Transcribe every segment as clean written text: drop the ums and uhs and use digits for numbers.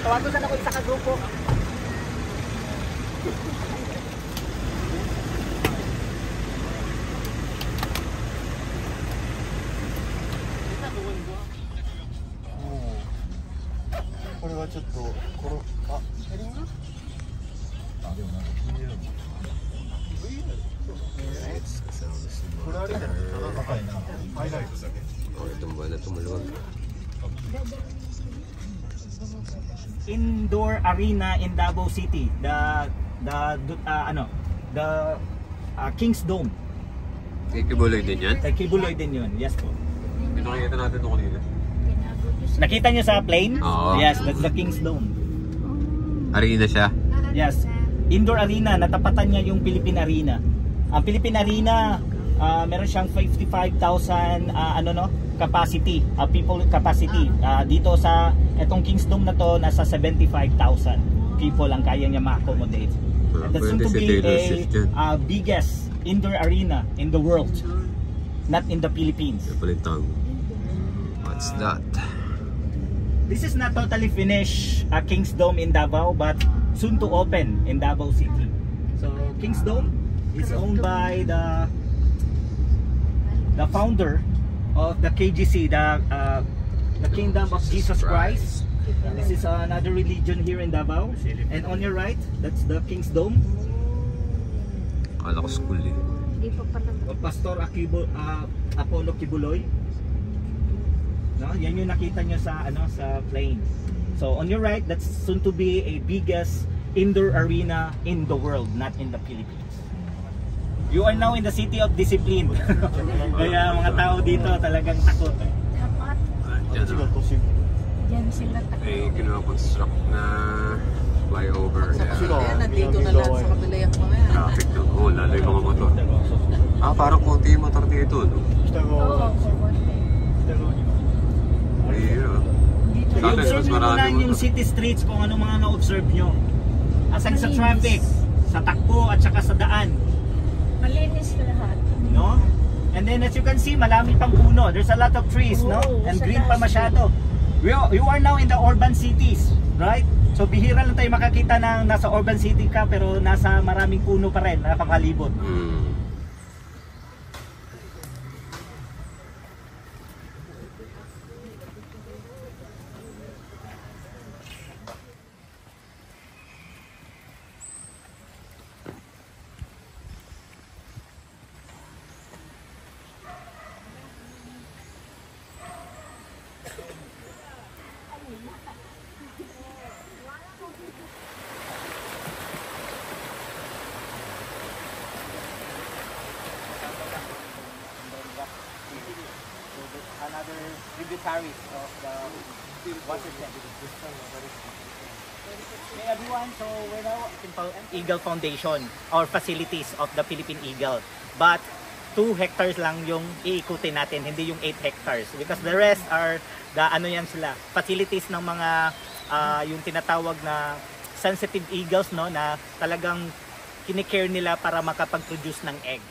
Tawag ko sana ko isa ka grupo. Indoor arena in Davao City, the King's Dome. Kay Kibuloy din yan? Kay Kibuloy din yun, yes po. Pinakita natin ito kanina. Nakita nyo sa plane? Oo. Yes, that's the King's Dome. Arena siya? Yes, indoor arena, natapatan niya yung Philippine Arena. Ang Philippine Arena, meron siyang 55,000 capacity, people capacity. Dito sa etong King's Dome na to, nasa 75,000 people ang kaya niya ma-accommodate. That's soon to be a biggest indoor arena in the world, not in the Philippines. What's that? This is not totally finished, King's Dome in Davao, but soon to open in Davao City. So King's Dome is owned by the founder of the KGC, the Kingdom of Jesus Christ. This is another religion here in Davao. And on your right, that's the King's Dome. Kala ko school eh. Pastor Apollo Kibuloy. No, yan yung nakita nyo sa sa plane. So on your right, that's soon to be a biggest indoor arena in the world, not in the Philippines. You are now in the city of discipline. Kaya mga tao dito talagang takot. Diyan sila takot. May kinu-construct na flyover. Kaya nandito na lang sa kabila yung mga yan. Traffic na. Oo, lalo yung mga motor. Parang konti yung motor dito, no? Oo, I-observe nyo lang yung city streets kung ano mga na-observe nyo. Aside sa traffic, sa takbo at saka sa daan. Malinis lahat. No? And then as you can see, malami pang puno. There's a lot of trees, no? And green pa masyado. You are now in the urban cities, right? So bihira lang tayo makakita ng nasa urban city ka pero nasa maraming puno pa rin, nakapalibot. Another tributaries of the Washington. Hey everyone, so we're now at Eagle Foundation or facilities of the Philippine Eagle. But 2 hectares lang yung iikutin natin, hindi yung 8 hectares. Because the rest are the facilities ng mga yung tinatawag na sensitive eagles, no, na talagang kinikare nila para makapag-produce ng egg.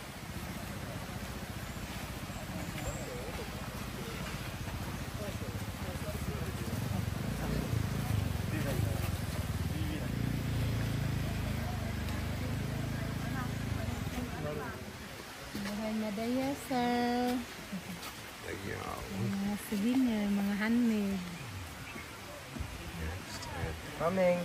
Madaya, sir. Mga souvenir, mga handmade. Coming.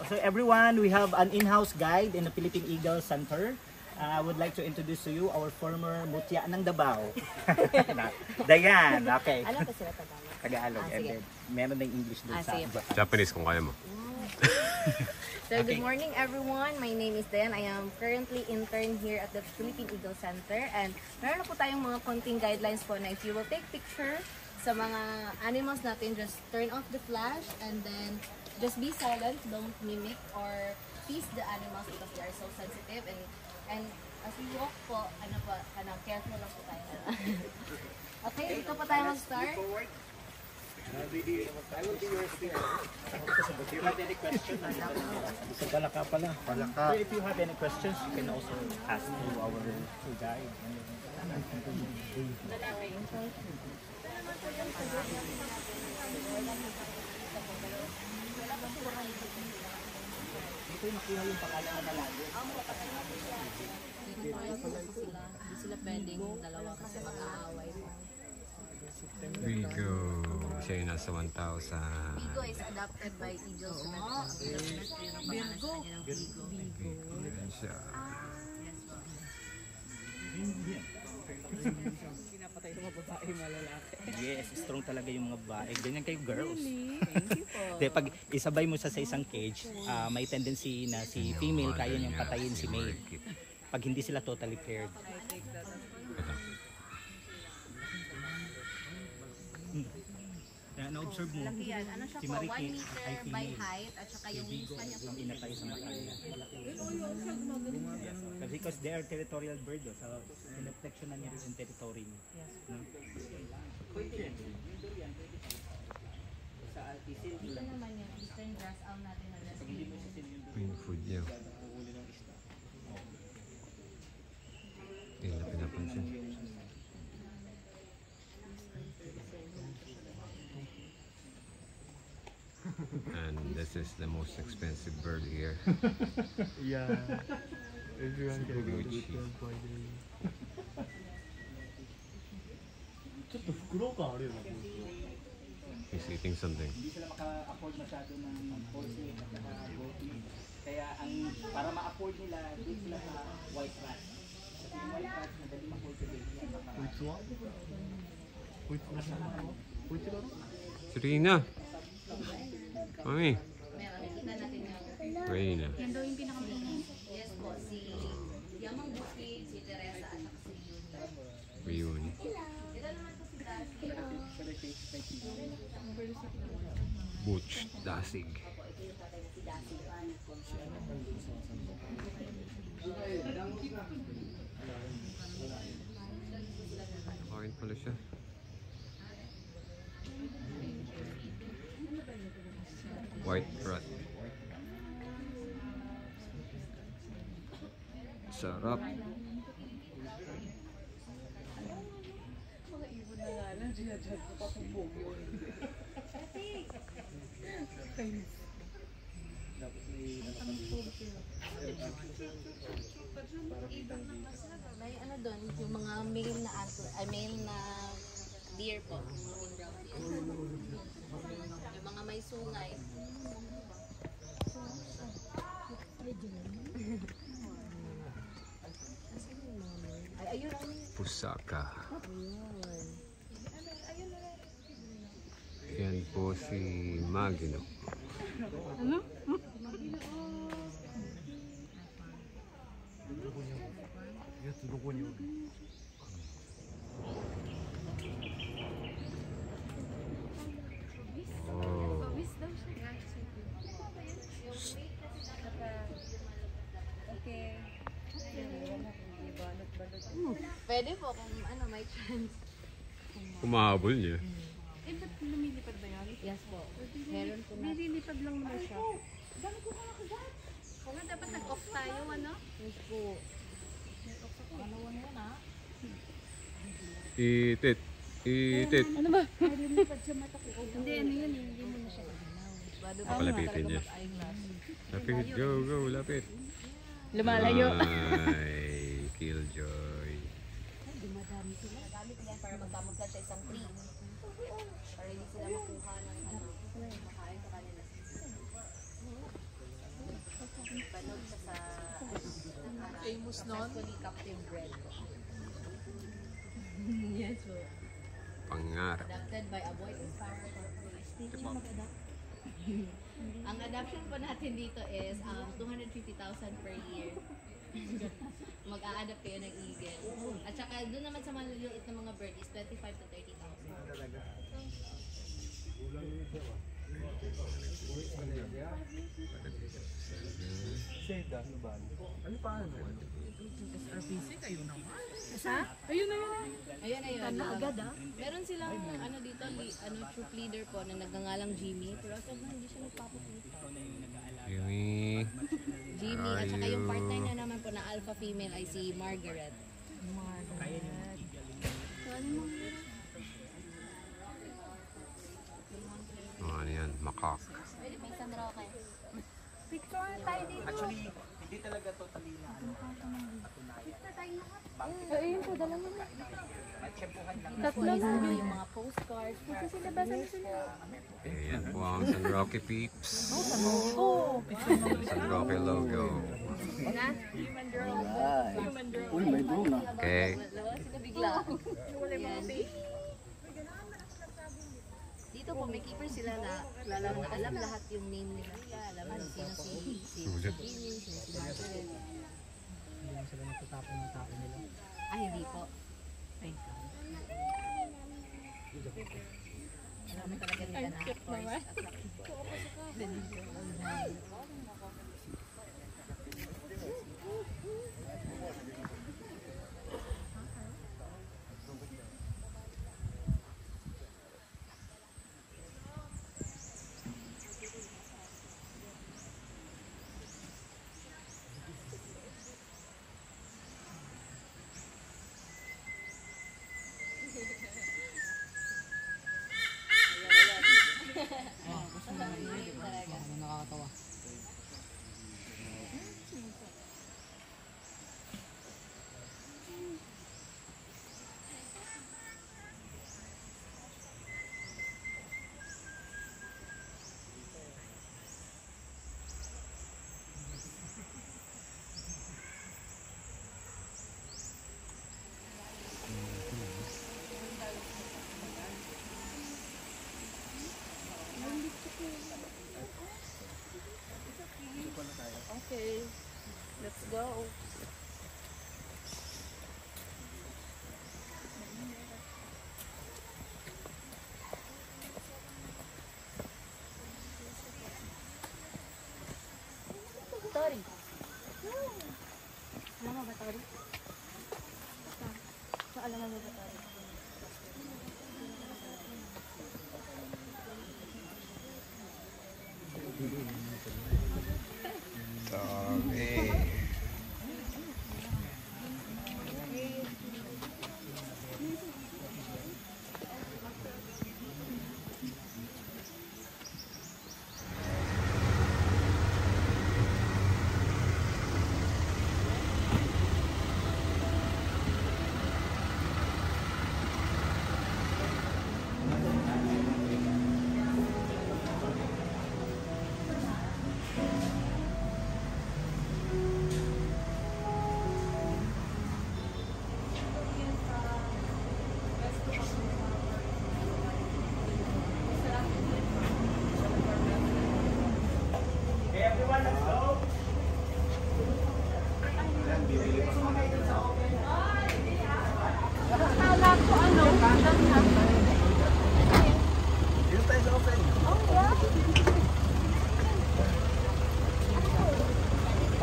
So everyone, we have an in-house guide in the Philippine Eagle Center. I would like to introduce to you our former mutya ng Davao. Dayan, okay. Alam ko sila Tagalog. Tagalog, and then meron din English doon sa sige. Japanese kung kaya mo. So, Okay. good morning everyone. My name is Dayan. I am currently intern here at the Philippine Eagle Center. And meron na po tayong mga konting guidelines po na if you will take picture sa mga animals natin, just turn off the flash and then just be silent. Don't mimic or tease the animals because they are so sensitive. And as we walk po, careful lang po tayo. Okay, dito po tayo mag-start. I will be your speaker. If you have any questions, sa Balaka pala. Balaka. So if you have any questions, you can also ask to our tour guide. Dito yung nakuha yung pangalan na lagi. Hindi sila pwedeng dalawa kasi mag-aaway. Vigo. Siya yung nasa 1,000. Vigo is adopted by Eagles. Virgo. Yan siya. Yes, strong talaga yung mga babae. Ganyan kayo girls. De, pag isabay mo sa isang cage, may tendency na si female kaya niyang patayin si male. Pag hindi sila totally paired. Na-observe mo, Laki yan. Ano siya si po? 1 Mariki meter ay by female. height at saka yung Vigo, kanya yung inatay sa Makaya. Because they are territorial bird, so pinrotectionan niya rin yung territory niya. No? Sa Altisil, Ito naman yung eastern grass owl natin na nasa hindi mo sisil yung Yung food niya. huli ng isda. Hindi na pinapansin. And this is the most expensive bird here. Yeah. Everyone can go to Gucci. the temple. ちょっとフクロウ感あるよね。 He's eating something. Hindi sila maka-afford masyado ng horse meat at saka goat meat. Kaya ang para ma-afford nila, doon sila sa white rat. Kasi yung white rat, madali ma-cultivate yan. こいつは？こいつは？こいつが？ Serena! Mami! meron. Nakita natin yung Reina. yan daw yung pinaka-main. Yes po, si Yamang Bukid, si Teresa at saka si Yuni. Yun. Ito naman po si Darcy. Butch Dasig. Ito yung tatay na si Darcy. Kain pala siya. White rat. Sarap. May ano doon, yung mga male na male na deer po. Yung mga may sungay. Ay, ayun. Pusaka. Yan po si Magino. Oh. Pwede po kung ano, may chance. Kumahabol niya. Eh, ba't lumilipad ba yan? Yes po. Meron po na. Nililipad lang naman siya. Dami ko kakakagat. O nga, dapat nag-off tayo, ano? Yes po. Itit. Itit. Ano ba? Nililipad siya mata ko. Hindi, ano yun, hindi mo na siya gagalaw. Papalapitin niya. Lapit. Go, go. Lapit. Lumalayo. Ay, Killjoy. Nagamit yan para magkamot lang sa isang tree. Para hindi sila makuha ng ano, makain sa kanila. Panog siya sa famous nun? Successfully captive bred. Yes po. Pangarap. Adopted by a boy in Power Corporation. Ang adoption po natin dito is 250,000 per year. Mag-a-adapt kayo ng eagle. At saka doon naman sa maliliit na mga bird is 25 to 30,000. Ano pa ano? SRPC kayo naman. Ayun. Agad meron silang ano dito, troop leader po na nagngangalang Jimmy. Pero sa hindi siya nagpapakita. Yumi. Jimmy, at saka yung partner niya naman po na alpha female ay si Margaret. Ano yan? Makak. Pwede pa isang draw kayo. Picture tayo dito. Actually, hindi talaga totally na ano. Ayun po, dala mo na. Matsyempuhan lang. Tatlo yung mga postcards. Kasi sila ba sa sila? Ayan po ang San Roque peeps. Oo. San Roque logo. Na? Uy, may drone na. Okay. Sila bigla. Yan. Dito po, may keeper sila na alam lahat yung name nila. Alam mo sino si Jimmy, sino si Margaret. Hindi na sila nagtatapon ng tapo nila. Ah, hindi po. Alam mo talaga nila na tourist attraction. Nakakatawa. Okay, let's go. Tori. Alam mo ba, Tori? Alam mo ba, Tori? Dami.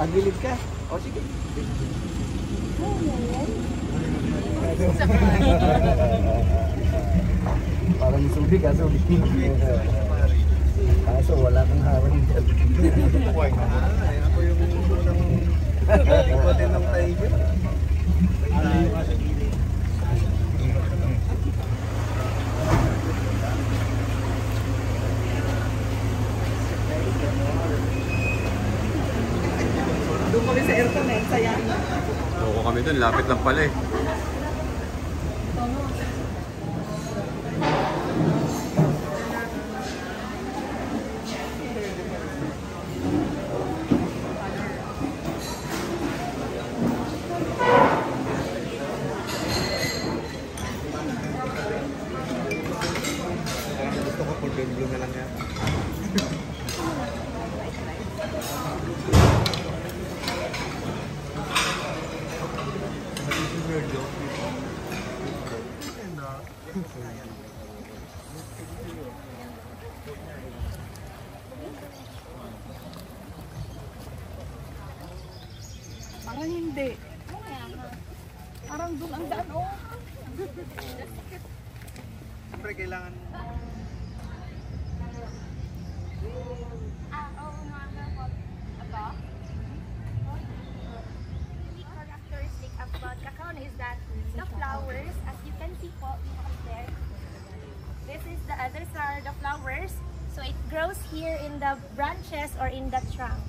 Agilid ka. O sige. Parang subi ka, subi. Kaso wala kang harang dyan. Ako yung unang ikotin ng tiger. Ano yung asa gilid? Doon kami sa aircon eh, saya. Loko kami dun, lapit lang pala eh. Parang hindi. Parang doon ang daan, oh. Siyempre kailangan Characteristic about cacao is that the flowers, as you can see po, we have there. These are the flowers. So it grows here in the branches or in the trunk.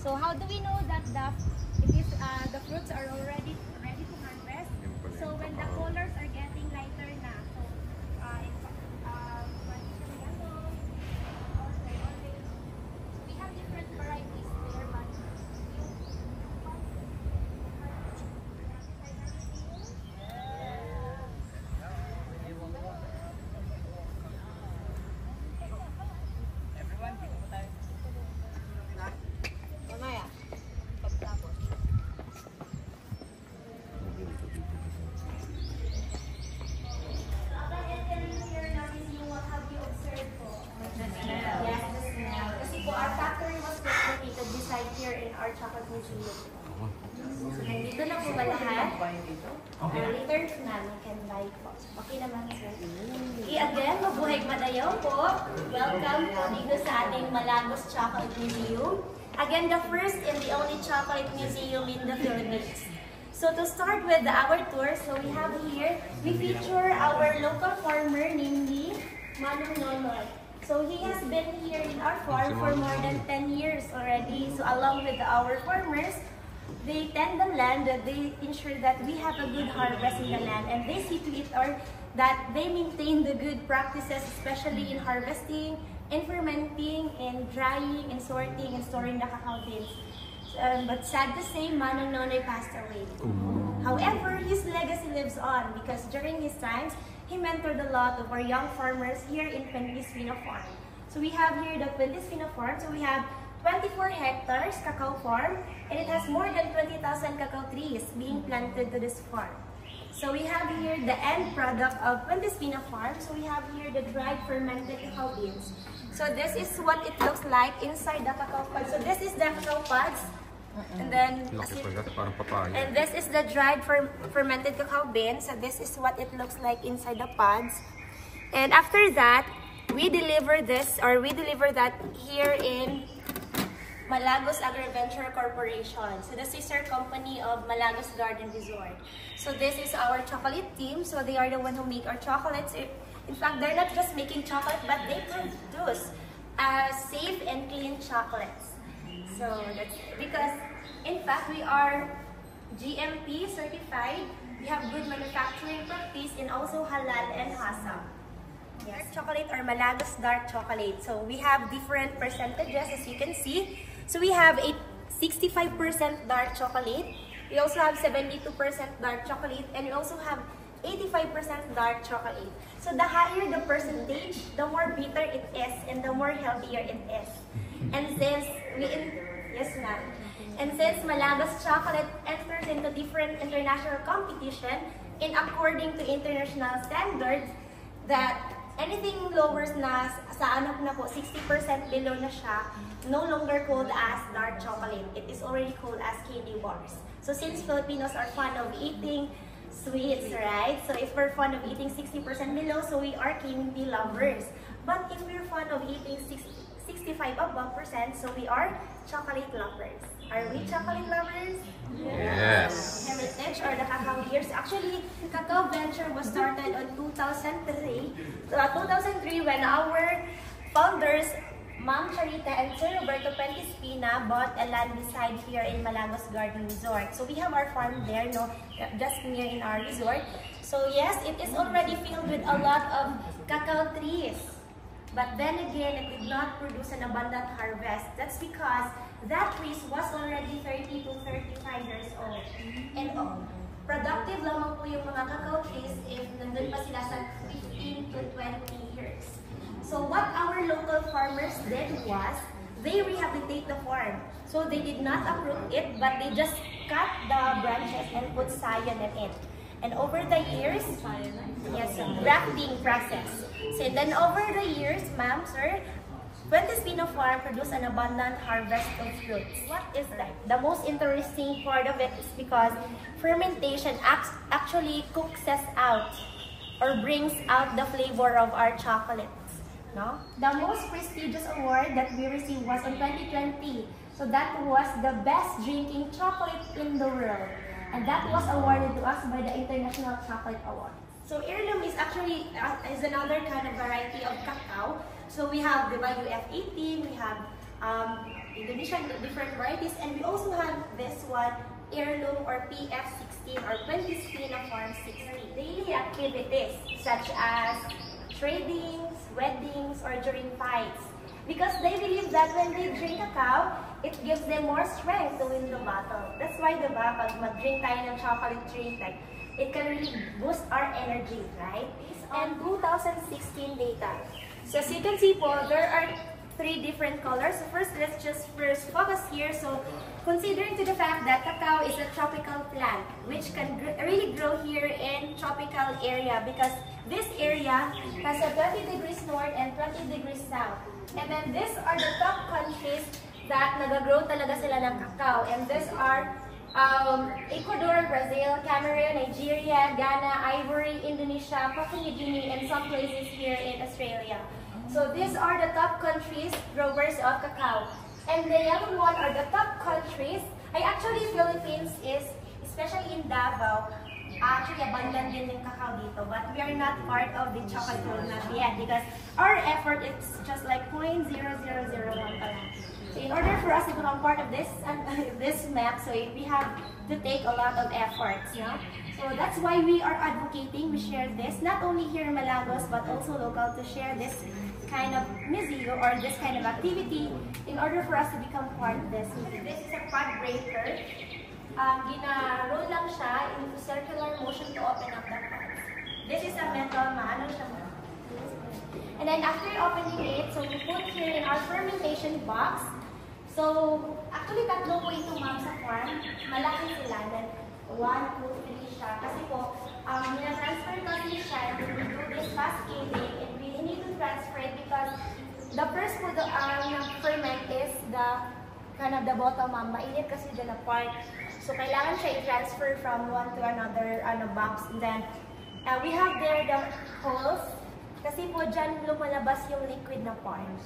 So how do we know that the fruits are already ready to harvest? So when the colors are getting lighter na, so it's yellow, orange. We have different varieties there, but chocolate museum. So, nandito na po ba lahat? Later namin can buy po. Okay naman, sir. Okay, again, mabuhay madayaw po. Welcome po dito sa ating Malagos Chocolate Museum. Again, the first and the only chocolate museum in the Philippines. So to start with our tour, so we have here, we feature our local farmer, namely Manong Nonoy. So he has been here in our farm for more than 10 years already. So along with our farmers, they tend the land, they ensure that we have a good harvest in the land, and they see to it that they maintain the good practices, especially in harvesting, in fermenting, in drying, and sorting, and storing the cacao beans. But sad to say, Manong Nonoy passed away. However, his legacy lives on because during his times, he mentored a lot of our young farmers here in Fuentes Fina Farm. So we have here the Fuentes Fina Farm. So we have 24 hectares cacao farm, and it has more than 20,000 cacao trees being planted to this farm. So we have here the end product of Fuentes Fina Farm. So we have here the dried fermented cacao beans. So this is what it looks like inside the cacao pods. So this is the cacao pods. And then, and this is the dried fermented cacao beans. So this is what it looks like inside the pods. And after that, we deliver that here in Malagos Agriventure Corporation. So the sister company of Malagos Garden Resort. So this is our chocolate team. So they are the one who make our chocolates. In fact, they're not just making chocolate, but they produce safe and clean chocolates. So that's because, in fact, we are GMP certified. We have good manufacturing practice and also halal and HACCP. Yes, chocolate or Malagos dark chocolate. So we have different percentages, as you can see. So we have 65% dark chocolate. We also have 72% dark chocolate, and we also have 85% dark chocolate. So the higher the percentage, the more bitter it is, and the more healthier it is. And since since Malagos chocolate enters into different international competition in according to international standards, that anything lower na sa anak na po 60% below na siya, no longer called as dark chocolate. It is already called as candy bars. So since Filipinos are fond of eating sweets, right? So if we're fond of eating 60% below, so we are candy lovers. But if we're fond of eating 65 above %, so we are chocolate lovers. Are we chocolate lovers? Yes. Heritage or the cacao years. Actually, Cacao Venture was started on 2003. 2003 when our founders, Ma'am Charita and Sir Roberto Fuentes Fina, bought a land beside here in Malagos Garden Resort. So we have our farm there, just near in our resort. So yes, it is already filled with a lot of cacao trees. But then again, it did not produce an abundant harvest. That's because that tree was already 30 to 35 years old. And productive lamang po yung mga cacao trees if nandun pa sila sa 15 to 20 years. So what our local farmers did was, they rehabilitate the farm. So they did not uproot it, but they just cut the branches and put cyan in it. And over the years, yes, grafting process. So then over the years, ma'am, sir, Fuentes Pino Farm produce an abundant harvest of fruits. What is that? The most interesting part of it is because fermentation actually cooks us out or brings out the flavor of our chocolates. No? The most prestigious award that we received was in 2020. So that was the best drinking chocolate in the world. And that was awarded to us by the International Chocolate Award. So heirloom is actually is another kind of variety of cacao. So we have the UF18, we have Indonesian different varieties, and we also have this one, heirloom or PF16 or Fuentes Pino Farm 60. Daily activities such as tradings, weddings, or during fights. Because they believe that when they drink cacao, it gives them more strength to win the battle. That's why diba, pag mag-drink tayo ng chocolate drink, like, it can really boost our energy, right? And 2016 data. So as you can see po, there are 3 different colors. So first, let's just focus here. So considering to the fact that cacao is a tropical plant, which can really grow here in tropical area because this area has a 20 degrees north and 20 degrees south. And then these are the top countries that nag-grow talaga sila ng cacao. And these are Ecuador, Brazil, Cameroon, Nigeria, Ghana, Ivory, Indonesia, Papua New Guinea, and some places here in Australia. So these are the top countries growers of cacao. And the yellow one are the top countries. Actually, Philippines is, especially in Davao, actually abundant din yung cacao dito. But we are not part of the chocolate roadmap yet because our effort is just like 0.0001 pa lang. So in order for us to become part of this this map, so we have to take a lot of efforts, you know? So that's why we are advocating, we share this, not only here in Malagos, but also local, to share this kind of museum or this kind of activity in order for us to become part of this. This is a pod breaker. Gina-roll lang siya in circular motion to open up the pods. This is a metal maano siya. And then after opening it, so we put here in our fermentation box. So, actually, 3 po ito ma'am sa farm. Malaki sila. Then, 1, 2, 3 siya. Kasi po, nina-transfer kasi siya. We do this cascading and we need to transfer it because the first po ferment is the kind of the bottom ma'am. Mainit kasi dyan na part. So, kailangan siya i-transfer from one to another box. And then, we have there the holes. Kasi po dyan lumalabas yung liquid na part.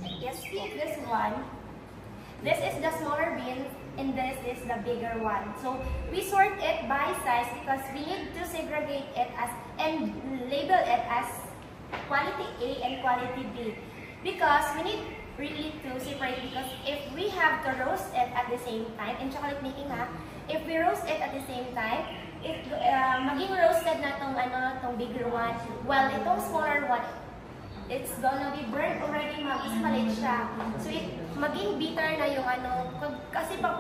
Yes, take this one. This is the smaller bin, and this is the bigger one. So we sort it by size because we need to segregate it as and label it as quality A and quality B. Because we need really to separate because if we have to roast it at the same time, in chocolate making if we roast it at the same time, maging roasted na tong bigger one, while itong smaller one, it's gonna be burnt already, mas maliit siya. So, maging bitter na yung kasi pag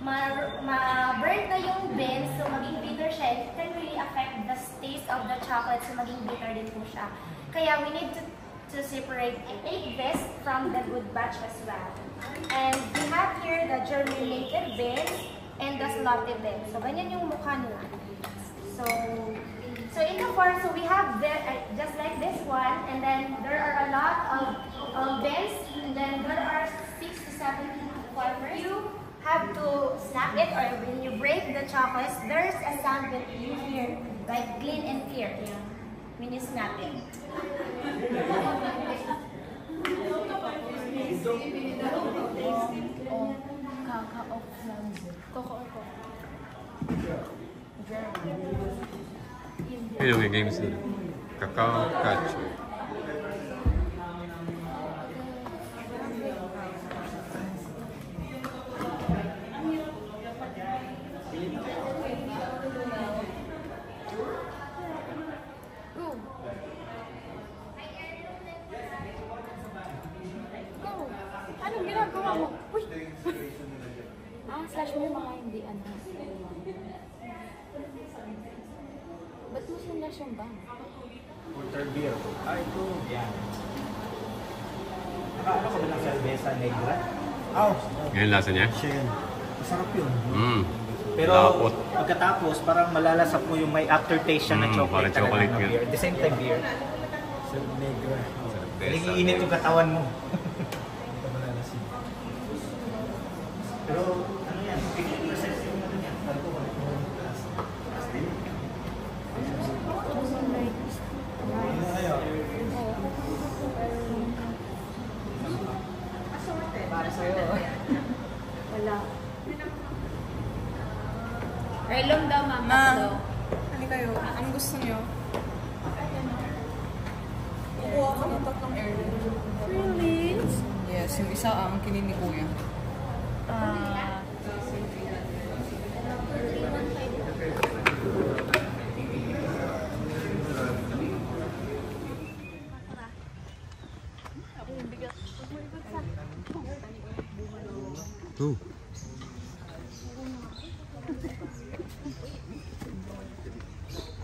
ma-burnt na yung beans, so maging bitter siya, it can really affect the taste of the chocolate, so maging bitter din po siya. Kaya we need to separate and take this from the good batch as well. And we have here the germinated beans and the slotted beans. So, ganyan yung mukha nila. So in the farm, so we have just like this one, and then there are a lot of beans, and then there are 6 to 7 farmers. You have to snap it, or when you break the chocolates, there's a sound that you hear, like clean and clear, when you snap it. Yun yung games nila. Cacao Cacho. Anong ginagawa mo? Uy! Slash mo baka hindi ba't mo slash yung bang? Water beer. Ito. Yan. Nakaano ko ba ng cerveza negra? Ngayon lasa niya? Siya yan. Masarap yun. Pero Lapot. pagkatapos, parang malalasap mo yung may aftertaste siya na chocolate. parang chocolate talaga, yun. beer. At the same time beer. Nagiinit yung katawan mo. Pero ano yan? 50% yung ano yan. Wala. Heirloom daw, mama. Ma. Daw. Ano kayo? Anong gusto niyo? Kukuha ko ng 3 heirloom. Really? Yes, yung isa ang kinin ni Kuya. Oh.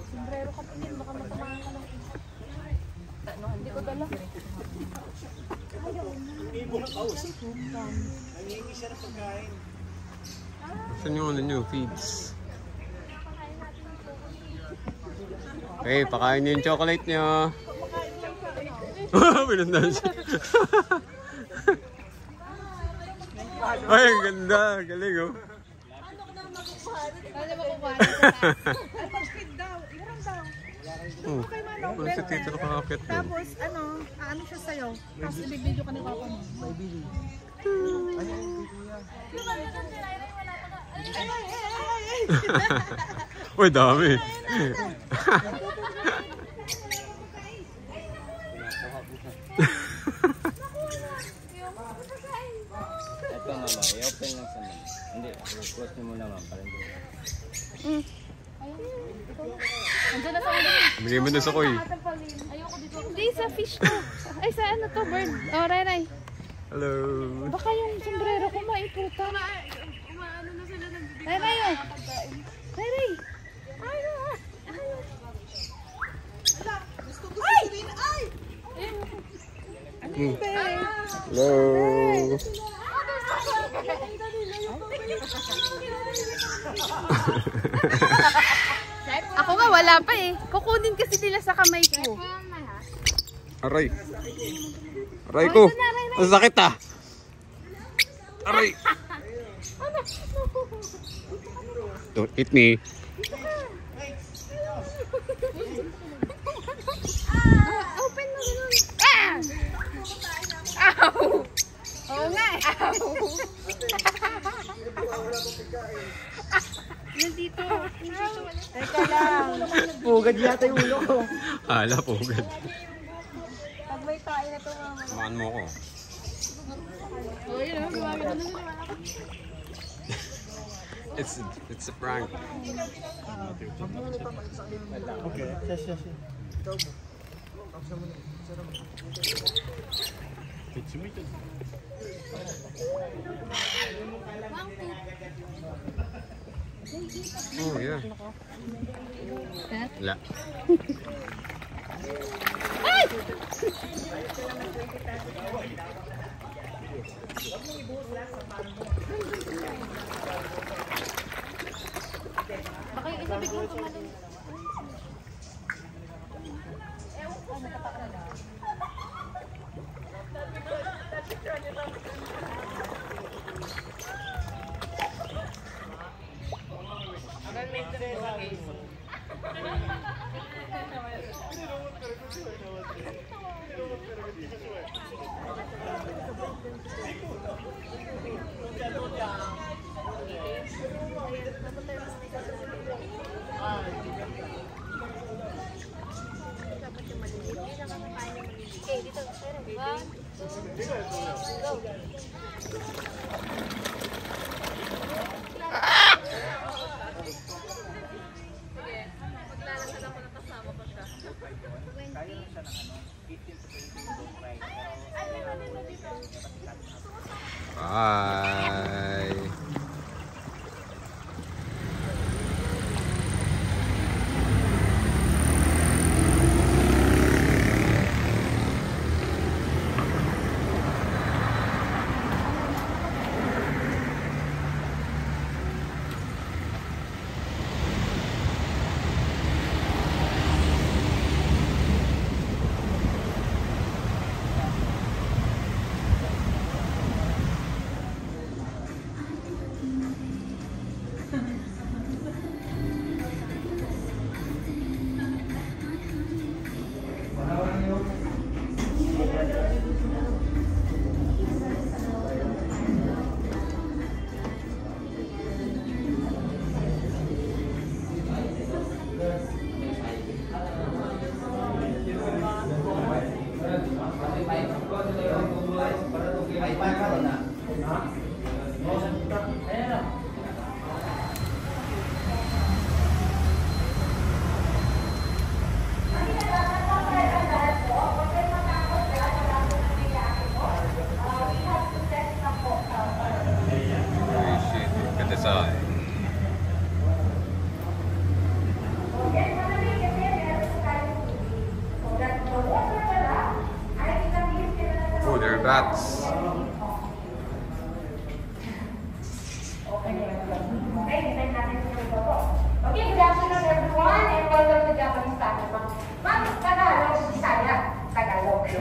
Sombrero ka pa din, baka matamaan ka ng isa. Ano, hindi ko dala. Saan yung ano nyo? Feeds. Okay, pakain niyo yung chocolate niyo. Pinundan siya. Ay, ang ganda. Galing oh. Ano ba kukuha? Oh, ano si Tito nakakakit doon? Tapos, ano siya sa'yo. Tapos, ibig-video ka ni Papa mo. Uy, dami. Ito mama, i-open lang sa mama. Hindi, close niyo muna mama. Parang Andiyan na sa ulo. Bigay mo na sa koy. Hindi, sa fish to. Ay, sa ano to, bird. Oh, Ray. Hello. Baka yung sombrero ko maiputa. Ray, oh. Ray. Ay, no. Hello. Ako nga, wala pa eh. Kukunin kasi nila sa kamay ko. Aray. Aray ko. Ang sakit ah. Aray. Don't hit me. Open mo ganun. Ah! Ow! Oo nga eh. Ow! Yan dito. Teka lang. Pugad yata yung ulo ko. Hala po, agad. Pag may kain na ito, mama. Samahan mo ko. Oh, yun o. Gumamit na sila. It's a prank. Okay, yes. Oh, yeah. Wala. Baka yung isa biglang tumalon. Okay, dito. One, two, go. Bye. Congrats! Okay, good afternoon everyone and welcome to Japanese Tagalog. Ma'am, Tagalog, Bisaya, Tagalog. Okay,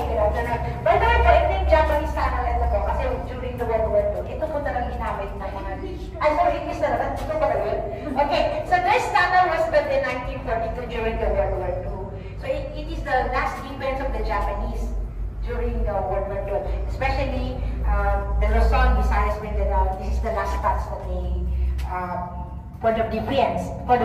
good afternoon. By the way po, ito yung Japanese Tagalog ko kasi during the World War II, ito po talagang ginamit ng mga... Ay, sorry, English talaga. Ito pa talaga. Okay, so this tunnel was built in 1942 during the World War II. So it is the last defense of the Japanese during the World War II, especially the Luzon, Visayas, Mindanao. This is the last spots that they for the defense of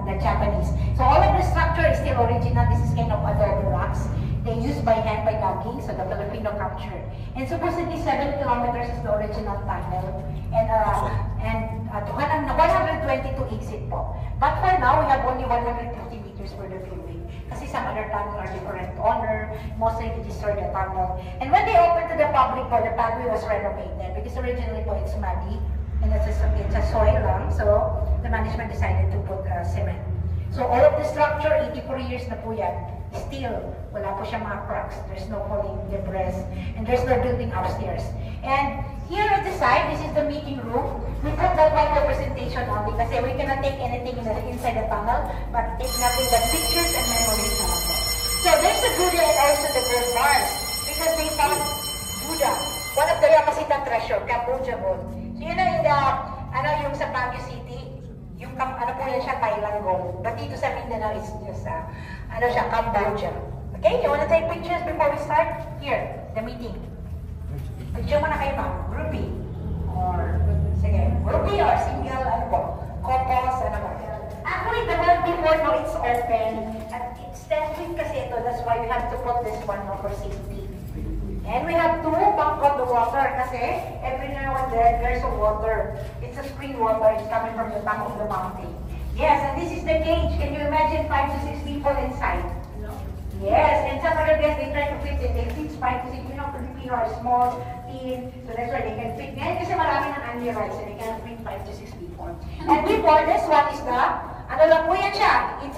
the Japanese. So all of the structure is still original. This is kind of adobe rocks. They used by hand by logging, so the Filipino capture. And supposedly 7 kilometers is the original tunnel, and 122 exit po. But for now, we have only 150 meters for the freeway. Kasi some other tunnel are different owner, mostly they destroyed the tunnel. And when they opened to the public, the pathway was renovated because originally po it's muddy and it's a soil lang. So the management decided to put cement. So all of the structure, 84 years na po yan, still wala po siyang mga cracks. There's no falling debris and there's no building upstairs. And here at the side, this is the meeting room. We put that one representation only kasi we cannot take anything inside the tunnel, but take nothing but pictures and memories naman po. So there's the Buddha and also the bird bars because they found Buddha, one of the Yakasitan treasure, Cambodia gold. So yun na yung yung sa Baguio City, yung ano po yan siya, Thailand gold. But dito sa Mindanao is just siya, Cambodia. Okay, you wanna take pictures before we start? Here, the meeting. Picture mo na kayo ma'am, groupie. Or, sige, groupie or single, ano po, couples, ano po. Actually, the one before now it's open. At it's 10 feet kasi ito, that's why we have to put this one for safety. And we have to pump on the water kasi every now and then there's a water. It's a spring water, it's coming from the top of the mountain. Yes, and this is the cage. Can you imagine 5 to 6 people inside? Yes, and some other guests, they try to fit it. They fit 5 to 6, you know, Filipino are small, thin, so that's why they can fit. Ngayon kasi marami ng Andy rice, so they can fit 5 to 6 people. And before, this one is the, ano lang po yan siya, it's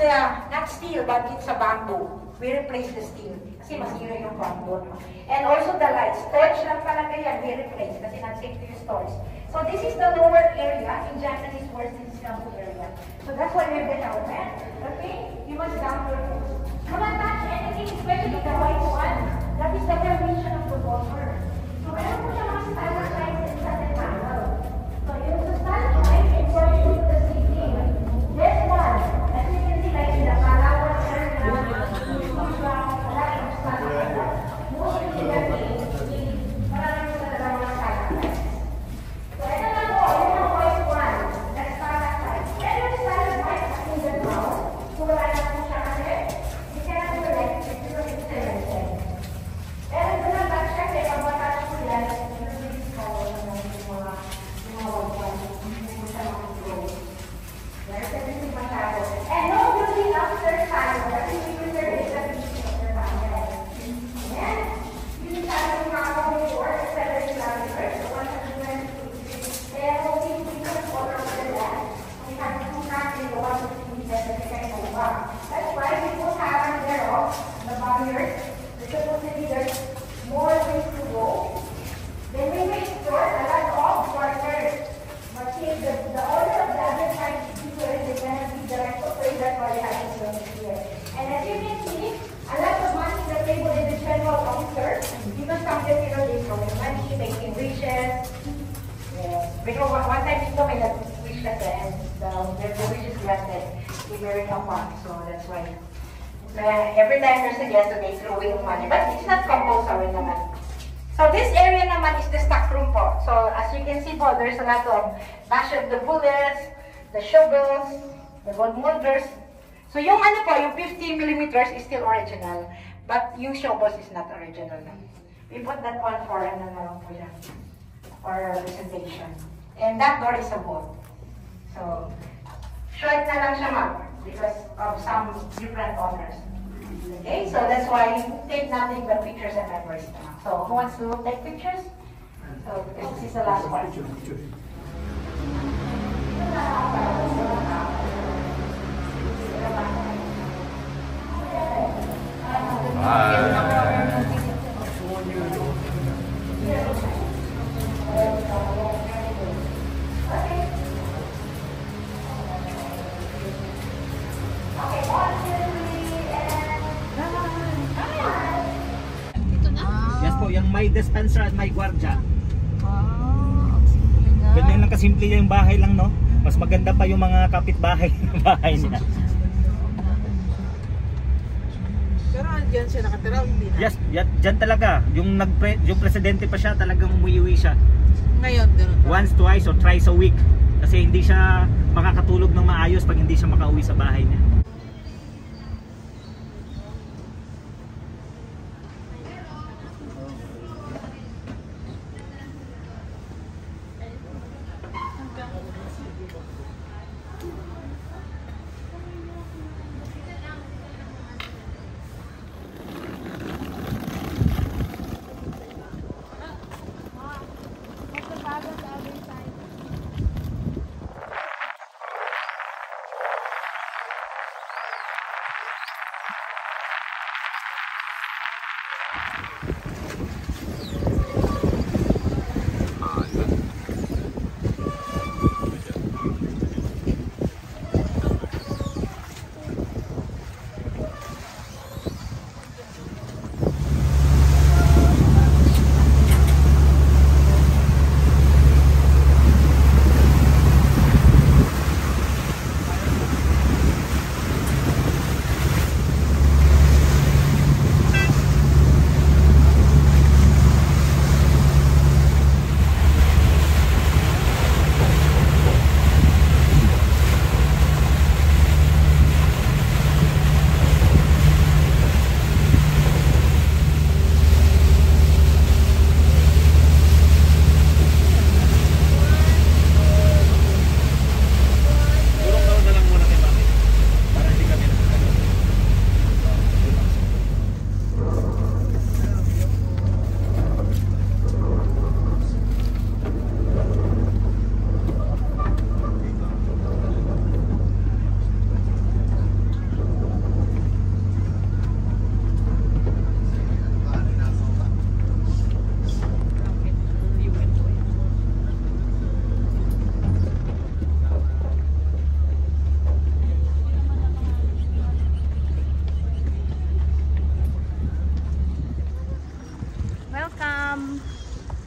not steel, but it's a bamboo. We replace the steel, kasi masira yung bamboo. And also the lights, torch lang talaga yan, we replace, kasi not safe to use torch. So this is the lower area, in Japanese words, this is the upper area. So that's why we have the helmet, okay? You must down your foot. Do not touch anything, especially the white one. That is the permission of the water. So meron po siya mga stalactites inside the tunnel. So yung stalactite, it goes to the ceiling. This one, as you can see, like in the Palawan area, mostly in the cave, maraming po talaga mga stalactites. So ito na po, yung white one, the stalactite. Pero yung stalactite in the ground, so wala na po siya kasi, you cannot do it because it's cemented. Pero ito na ba siya, kaya pag-watch po yan, it's color na yung mga white one, hindi po siya mag-grow. There's everything masyado. And no building after time, kasi we preserve it as a piece of the family. Ayan. Yung sabi ng mga before, 7 kilometers, so 120. Pero we can order for the land. We have 2 countries, the 150 meters that we can over. That's why we put Haran there, the barriers, because there's more ways to go. Then we make sure a lot of workers. But see, the order of the other side is different. They cannot be direct operated, that's why we have to do it here. And as you can see, a lot of money in the table is the general officer. Because some people, they throw money, making wishes. Yes. Because one time dito may nag-wish kasi and the wish is granted. We married a month, so that's why. Every time there's a guest, so they throw away money. But it's not compulsory naman. So this area naman is the stock room po. So as you can see po, there's a lot of bash of the bullets, the shovels, the gold molders. So yung ano po, yung 50 millimeters is still original. But yung shovels is not original na. We put that one for ano na lang po yan. For presentation. And that door is a vault. So, short na lang siya ma'am. Because of some different owners. Okay, so that's why you take nothing but pictures and memories. So, who wants to take pictures? So, this is the last one. my dispenser and my guardia. Ang simple nga. Ganyan lang kasimple yung bahay lang, no? Mas maganda pa yung mga kapitbahay bahay niya. Pero andyan siya nakatira, hindi na. Yes, dyan talaga. Yung presidente pa siya, talagang umuwi siya. Ngayon, ganun ba? Once, twice, or thrice a week. Kasi hindi siya makakatulog ng maayos pag hindi siya makauwi sa bahay niya.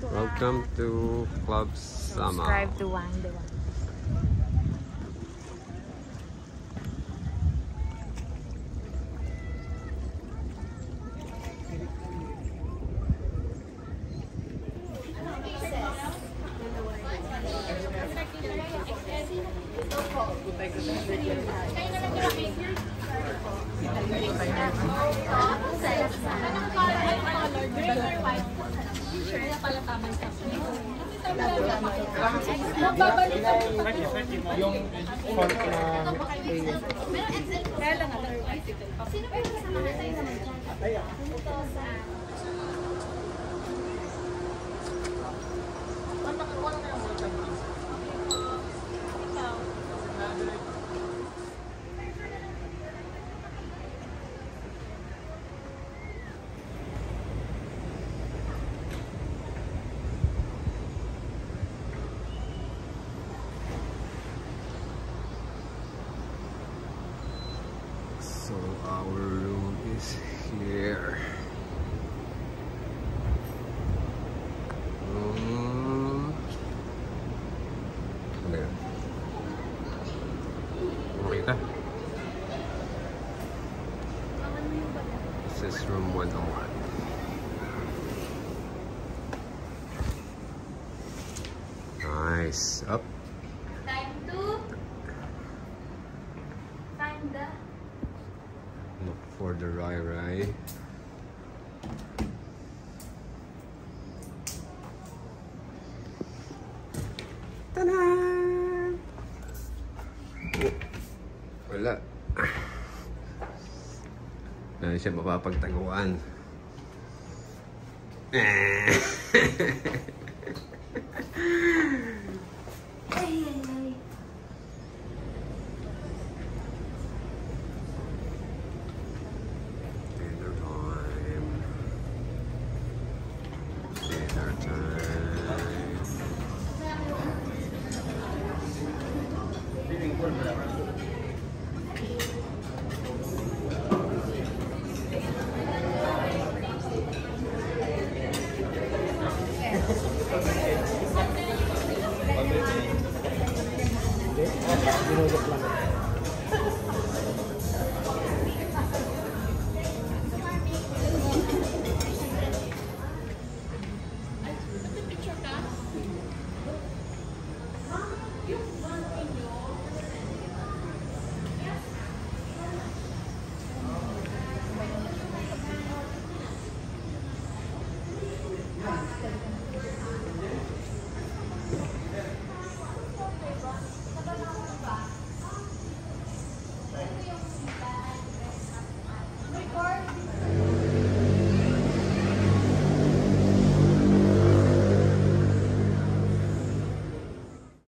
Welcome to Club Sama. Subscribe to Wang De Wang. Yung font na Kaya lang sino ba yung kasama na tayo naman dyan? So our room is here. Ano yan? Makita? This is room 101. Nice. Up. Time to find the Look for the Rai. Tada! Wala. Hindi siya mapapagtaguan.